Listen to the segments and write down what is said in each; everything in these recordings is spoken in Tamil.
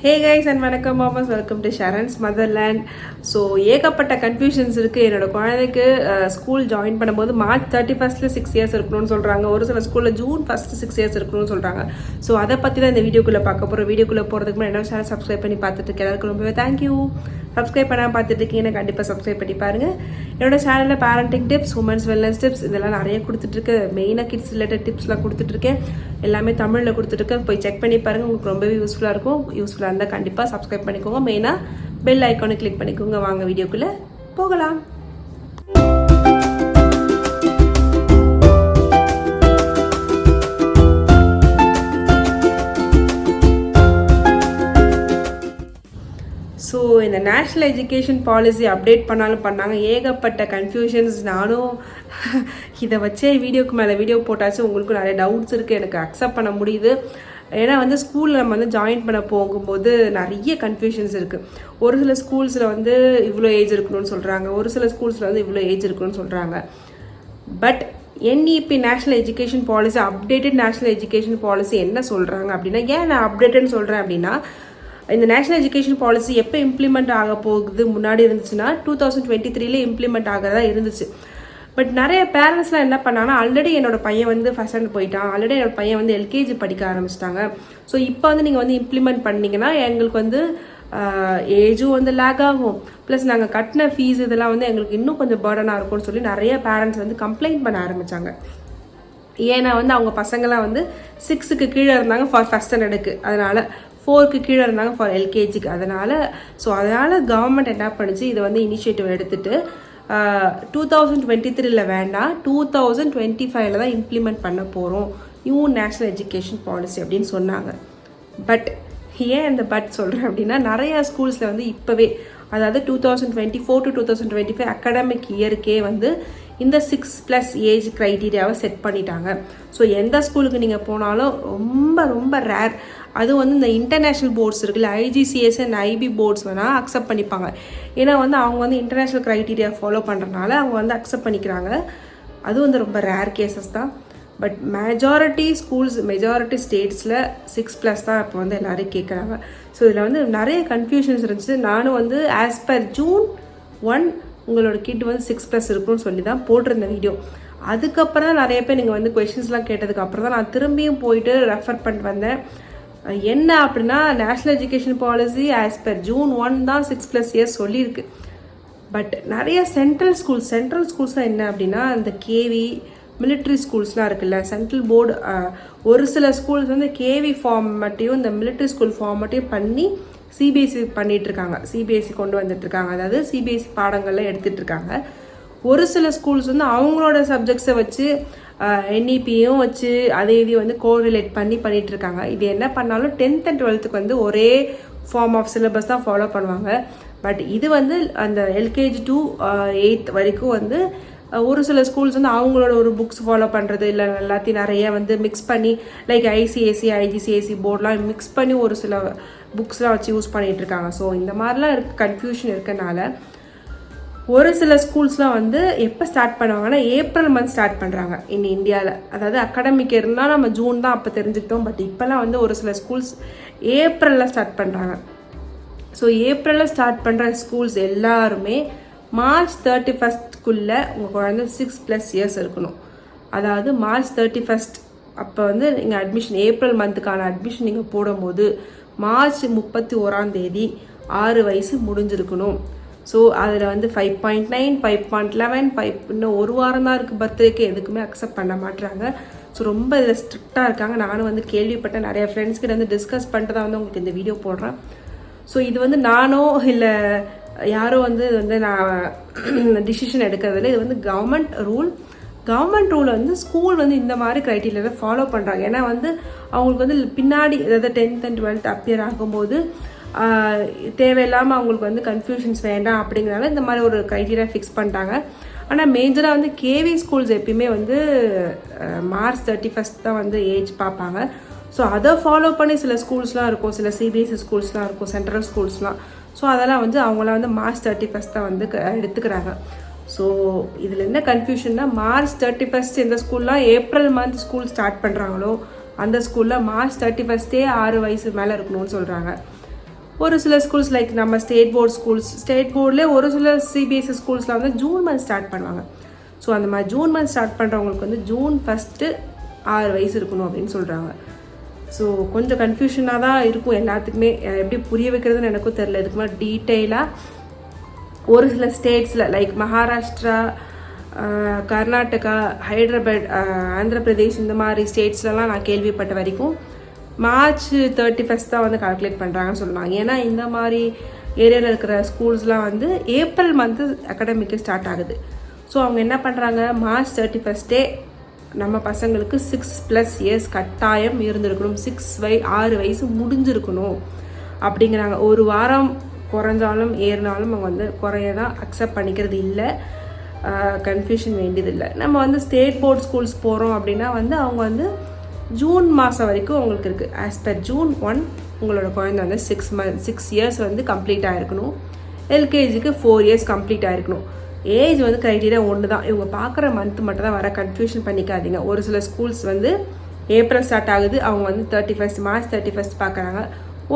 ஹே கைஸ் அண்ட் வணக்கம் மாமாஸ், வெல்கம் டு ஷரன்ஸ் மதர்லேண்ட். ஸோ ஏகப்பட்ட கன்ஃபியூஷன்ஸ் இருக்குது. என்னோட குழந்தைக்கு ஸ்கூல் ஜாயின் பண்ணும்போது March 31 6 இயர்ஸ் இருக்கணும்னு சொல்கிறாங்க. ஒரு சில ஸ்கூலில் June 1 6 இயர்ஸ் இருக்கணும்னு சொல்கிறாங்க. ஸோ அதை பற்றி தான் இந்த வீடியோக்குள்ளே பார்க்க போகிறோம். வீடியோக்குள்ளே போகிறதுக்கு முன்னாடி என்னோட சேனல் சப்ஸ்கிரைப் பண்ணி பார்த்துட்டு இருக்கேன். எல்லாருக்கும் ரொம்பவே தேங்க்யூ. சப்ஸ்கிரைப் பண்ணால் பார்த்துட்டு இருக்கீங்கன்னா கண்டிப்பாக சப்ஸ்கிரைப் பண்ணி பாருங்கள். என்னோட சேனலில் parenting tips, women's wellness tips இதெல்லாம் நிறைய கொடுத்துட்ருக்கு. மெயினாக கிட்ஸ் ரிலேட்டட் டிப்ஸ்லாம் கொடுத்துட்ருக்கேன். எல்லாமே தமிழில் கொடுத்துட்ருக்கேன். போய் செக் பண்ணி பாருங்கள், உங்களுக்கு ரொம்பவே யூஸ்ஃபுல்லாக இருக்கும். யூஸ்ஃபுல்லாக இருந்தால் கண்டிப்பாக சப்ஸ்கிரைப் பண்ணிக்கோங்க. மெயினாக பெல் ஐக்கானை கிளிக் பண்ணிக்கோங்க. வாங்க வீடியோக்குள்ளே போகலாம். ஸோ இந்த நேஷ்னல் எஜுகேஷன் பாலிசி அப்டேட் பண்ணாங்க. ஏகப்பட்ட கன்ஃபியூஷன்ஸ். நானும் இதை வச்சே வீடியோக்கு மேலே வீடியோ போட்டாச்சு. உங்களுக்கும் நிறைய டவுட்ஸ் இருக்குது, எனக்கு அக்செப்ட் பண்ண முடியுது. ஏன்னா ஸ்கூலில் நம்ம ஜாயின் பண்ண போகும்போது நிறைய கன்ஃபியூஷன்ஸ் இருக்குது. ஒரு சில ஸ்கூல்ஸில் இவ்வளோ ஏஜ் இருக்கணும்னு சொல்கிறாங்க, ஒரு சில ஸ்கூல்ஸில் இவ்வளோ ஏஜ் இருக்கணும்னு சொல்கிறாங்க. But NEP national education policy, updated national education policy என்ன சொல்கிறாங்க அப்படின்னா, ஏன் நான் அப்டேட்டட்னு சொல்கிறேன் அப்படின்னா, இந்த நேஷ்னல் எஜுகேஷன் பாலிசி எப்போ இம்ப்ளிமெண்ட் ஆக போகுது, முன்னாடி இருந்துச்சுன்னா 2023 இம்ப்ளிமெண்ட் ஆகிறதா இருந்துச்சு. பட் நிறைய பேரண்ட்ஸ்லாம் என்ன பண்ணாங்கன்னா, ஆல்ரெடி என்னோட பையன் ஃபர்ஸ்ட் ஸ்டாண்டர்ட் போயிட்டான், ஆல்ரெடி என்னோட பையன் LKG படிக்க ஆரம்பிச்சிட்டாங்க. ஸோ இப்போ நீங்கள் இம்ப்ளிமெண்ட் பண்ணிங்கன்னா எங்களுக்கு ஏஜும் லேக் ஆகும், ப்ளஸ் நாங்கள் கட்டின ஃபீஸ் இதெல்லாம் எங்களுக்கு இன்னும் கொஞ்சம் பர்டனாக இருக்கும்னு சொல்லி நிறைய பேரண்ட்ஸ் கம்ப்ளைண்ட் பண்ண ஆரம்பித்தாங்க. ஏன்னா அவங்க பசங்களாம் 6க்கு கீழே இருந்தாங்க ஃபார் ஃபர்ஸ்ட் ஸ்டாண்டர்டுக்கு, அதனால் 4க்கு கீழே இருந்தாங்க ஃபார் LKGக்கு. அதனால் கவர்மெண்ட் என்ன பண்ணுச்சு, இதை இனிஷியேட்டிவ் எடுத்துகிட்டு 2023 வேண்டாம், 2025 தான் இம்ப்ளிமெண்ட் பண்ண போகிறோம் நியூ நேஷ்னல் எஜுகேஷன் பாலிசி அப்படின்னு சொன்னாங்க. பட் ஏன் இந்த பட் சொல்கிறேன் அப்படின்னா, நிறையா ஸ்கூல்ஸில் இப்போவே, அதாவது 2024 to 2025 அகாடமிக் இயருக்கே இந்த 6+ ஏஜ் க்ரைட்டீரியாவை செட் பண்ணிட்டாங்க. ஸோ எந்த ஸ்கூலுக்கு நீங்கள் போனாலும் ரொம்ப ரொம்ப ரேர், அதுவும் இந்த இன்டர்நேஷ்னல் போர்ட்ஸ் இருக்குல்ல, IGCSE அண்ட் IB போர்ட்ஸ் வேணால் அக்செப்ட் பண்ணிப்பாங்க. ஏன்னா அவங்க இன்டர்நேஷ்னல் க்ரைட்டீரியா ஃபாலோ பண்ணுறதுனால அவங்க அக்செப்ட் பண்ணிக்கிறாங்க. அது ரொம்ப ரேர் கேசஸ் தான். பட் மெஜாரிட்டி ஸ்கூல்ஸ், மெஜாரிட்டி ஸ்டேட்ஸில் 6+ தான் இப்போ எல்லோரும் கேட்குறாங்க. ஸோ இதில் நிறைய கன்ஃபியூஷன்ஸ் இருந்துச்சு. நானும் ஆஸ் பர் June 1 உங்களோட கிட் 6+ இருக்குன்னு சொல்லி தான் போட்டிருந்தேன் வீடியோ. அதுக்கப்புறம் தான் நிறைய பேர் நீங்கள் கொஷின்ஸ்லாம் கேட்டதுக்கு அப்புறம் தான் நான் திரும்பியும் போயிட்டு ரெஃபர் பண்ணிட்டு வந்தேன். என்ன அப்படின்னா, national education policy as per June 1 தான் 6+ இயர்ஸ் சொல்லியிருக்கு. பட் நிறைய சென்ட்ரல் ஸ்கூல்ஸ் தான் என்ன அப்படின்னா, இந்த கேவி மிலிட்ரி ஸ்கூல்ஸ்லாம் இருக்குல்ல, சென்ட்ரல் போர்டு ஒரு சில ஸ்கூல்ஸ் கேவி ஃபார்மட்டையும் இந்த மிலிட்ரி ஸ்கூல் ஃபார்மட்டையும் பண்ணி CBSE பண்ணிகிட்ருக்காங்க. CBSE கொண்டு வந்துட்டுருக்காங்க, அதாவது CBSE பாடங்கள்லாம் எடுத்துகிட்ருக்காங்க. ஒரு சில ஸ்கூல்ஸ் அவங்களோட சப்ஜெக்ட்ஸை வச்சு NEPயும் வச்சு அதே இதையும் கோரிலேட் பண்ணிகிட்ருக்காங்க. இது என்ன பண்ணாலும் 10th and 12th ஒரே ஃபார்ம் ஆஃப் சிலபஸ் தான் ஃபாலோ பண்ணுவாங்க. பட் இது அந்த LKG to 8th வரைக்கும் ஒரு சில ஸ்கூல்ஸ் அவங்களோட ஒரு புக்ஸ் ஃபாலோ பண்ணுறது, இல்லை எல்லாத்தையும் நிறைய மிக்ஸ் பண்ணி, லைக் ICSE IGCSE போர்டெலாம் மிக்ஸ் பண்ணி ஒரு சில புக்ஸ்லாம் வச்சு யூஸ் பண்ணிகிட்ருக்காங்க. ஸோ இந்த மாதிரிலாம் கன்ஃபியூஷன் இருக்கனால ஒரு சில ஸ்கூல்ஸ்லாம் எப்போ ஸ்டார்ட் பண்ணுவாங்கன்னா, ஏப்ரல் மந்த் ஸ்டார்ட் பண்ணுறாங்க இந்தியாவில். அதாவது அகாடமிக் இருந்தால் நம்ம ஜூன் தான் அப்போ தெரிஞ்சுக்கிட்டோம். பட் இப்போல்லாம் ஒரு சில ஸ்கூல்ஸ் ஏப்ரலில் ஸ்டார்ட் பண்ணுறாங்க. ஸோ ஏப்ரலில் ஸ்டார்ட் பண்ணுற ஸ்கூல்ஸ் எல்லாருமே March 31 உங்கள் குழந்தை 6+ இயர்ஸ் இருக்கணும். அதாவது March 31 அப்போ நீங்கள் அட்மிஷன், ஏப்ரல் மந்த்துக்கான அட்மிஷன் நீங்கள் போடும்போது March 31 6 வயசு முடிஞ்சிருக்கணும். ஸோ அதில் 5.9 5.11 இன்னும் ஒரு வாரம் தான் இருக்குது பர்த்டேக்கு, எதுக்குமே அக்செப்ட் பண்ண மாட்டுறாங்க. ஸோ ரொம்ப இதில் ஸ்ட்ரிக்டாக இருக்காங்க. நானும் கேள்விப்பட்டேன், நிறைய ஃப்ரெண்ட்ஸ்கிட்ட டிஸ்கஸ் பண்ணிட்டு தான் உங்களுக்கு இந்த வீடியோ போடுறேன். ஸோ இது நானோ இல்லை யாரோ நான் டிசிஷன் எடுக்கிறதுல, இது government rule. Government rule school இந்த மாதிரி க்ரைட்டீரியாவில் ஃபாலோ பண்ணுறாங்க. ஏன்னா அவங்களுக்கு பின்னாடி, அதாவது 10th and 12th அப்பியர் ஆகும்போது தேவையில்லாமல் அவங்களுக்கு கன்ஃபியூஷன்ஸ் வேண்டாம் அப்படிங்கிறனால இந்த மாதிரி ஒரு க்ரைட்டீரியா ஃபிக்ஸ் பண்ணிட்டாங்க. ஆனால் மேஜராக கேவி ஸ்கூல்ஸ் எப்பயுமே March 31 தான் ஏஜ் பார்ப்பாங்க. ஸோ அதை ஃபாலோ பண்ணி சில ஸ்கூல்ஸ்லாம் இருக்கும், சில CBSE ஸ்கூல்ஸ்லாம் இருக்கும், சென்ட்ரல் ஸ்கூல்ஸ்லாம். ஸோ அதெல்லாம் அவங்களாம் March 31 தான் எடுத்துக்கிறாங்க. ஸோ இதில் என்ன கன்ஃபியூஷன்னா, March 31 எந்த ஸ்கூல்லாம் ஏப்ரல் மந்த் ஸ்கூல் ஸ்டார்ட் பண்ணுறாங்களோ அந்த ஸ்கூலில் March 31 6 வயசு மேலே இருக்கணும்னு சொல்கிறாங்க. ஒரு சில ஸ்கூல்ஸ் லைக் நம்ம ஸ்டேட் போர்ட்லேயே ஒரு சில சிபிஎஸ்சி ஸ்கூல்ஸில் வந்து ஜூன் மந்த் ஸ்டார்ட் பண்ணுவாங்க. ஸோ அந்த மாதிரி ஜூன் மந்த் ஸ்டார்ட் பண்ணுறவங்களுக்கு வந்து ஜூன் 1 6 வயசு இருக்கணும் அப்படின்னு சொல்கிறாங்க. ஸோ கொஞ்சம் கன்ஃபியூஷனாக தான் இருக்கும் எல்லாத்துக்குமே. எப்படி புரிய வைக்கிறதுன்னு எனக்கும் தெரில. இதுக்கு மாதிரி டீட்டெயிலாக ஒரு சில ஸ்டேட்ஸில் லைக் மகாராஷ்டிரா, கர்நாடகா, ஹைதராபாத், ஆந்திர பிரதேஷ் இந்த மாதிரி ஸ்டேட்ஸ்லலாம் நான் கேள்விப்பட்ட வரைக்கும் March 31 தான் வந்து கால்குலேட் பண்ணுறாங்கன்னு சொல்லலாம். ஏன்னா இந்த மாதிரி ஏரியாவில் இருக்கிற ஸ்கூல்ஸ்லாம் வந்து ஏப்ரல் மந்த்து அகாடமிக்கு ஸ்டார்ட் ஆகுது. ஸோ அவங்க என்ன பண்ணுறாங்க, March 31 நம்ம பசங்களுக்கு 6+ இயர்ஸ் கட்டாயம் இருந்திருக்கணும், 6 வயசு முடிஞ்சிருக்கணும் அப்படிங்கிறாங்க. ஒரு வாரம் குறைஞ்சாலும் ஏறினாலும் அவங்க வந்து குறையதான் அக்செப்ட் பண்ணிக்கிறது இல்லை. கன்ஃபியூஷன் வேண்டியதில்லை. நம்ம வந்து ஸ்டேட் போர்ட் ஸ்கூல்ஸ் போகிறோம் அப்படின்னா வந்து அவங்க வந்து ஜூன் மாதம் வரைக்கும் உங்களுக்கு இருக்குது. ஆஸ் பர் June 1 உங்களோட குழந்தை வந்து 6 இயர்ஸ் வந்து கம்ப்ளீட் ஆகிருக்கணும். எல்கேஜிக்கு 4 இயர்ஸ் கம்ப்ளீட் ஆகிருக்கணும். ஏஜ் வந்து க்ரைட்டீரியா ஒன்று தான். இவங்க பார்க்குற மந்த் மட்டும் தான் வர, கன்ஃபியூஷன் பண்ணிக்காதீங்க. ஒரு சில ஸ்கூல்ஸ் வந்து ஏப்ரல் ஸ்டார்ட் ஆகுது, அவங்க வந்து March 31 பார்க்குறாங்க.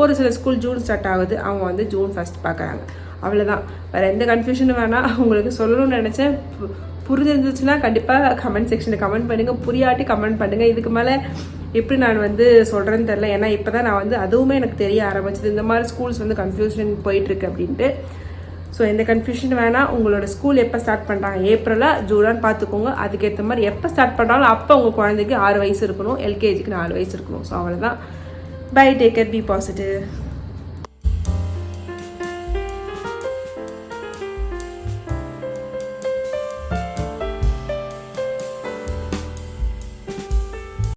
ஒரு சில ஸ்கூல் ஜூன் ஸ்டார்ட் ஆகுது, அவங்க வந்து June 1 பார்க்குறாங்க. அவ்வளோதான், வேறு எந்த கன்ஃபியூஷனும் வேணாம். உங்களுக்கு சொல்லணும்னு நினச்சேன். புரிஞ்சிருந்துச்சுன்னா கண்டிப்பாக கமெண்ட் செக்ஷனில் கமெண்ட் பண்ணுங்கள், புரியாட்டி கமெண்ட் பண்ணுங்கள். இதுக்கு மேலே எப்படி நான் வந்து சொல்கிறேன்னு தெரில. ஏன்னா இப்போ தான் நான் வந்து அதுவுமே எனக்கு தெரிய ஆரம்பிச்சது, இந்த மாதிரி ஸ்கூல்ஸ் வந்து கன்ஃபியூஷன் போயிட்டுருக்கு அப்படின்ட்டு. ஸோ எந்த கன்ஃபியூஷன் வேணாம். உங்களோட ஸ்கூல் எப்போ ஸ்டார்ட் பண்ணுறாங்க, ஏப்ரலா ஜூனான்னு பார்த்துக்கோங்க. அதுக்கேற்ற மாதிரி எப்போ ஸ்டார்ட் பண்ணுறாலும் அப்போ உங்கள் குழந்தைக்கு 6 வயசு இருக்கணும், எல்கேஜிக்கு 4 வயசு இருக்கணும். ஸோ அவ்வளோதான். Bye, take care, be positive.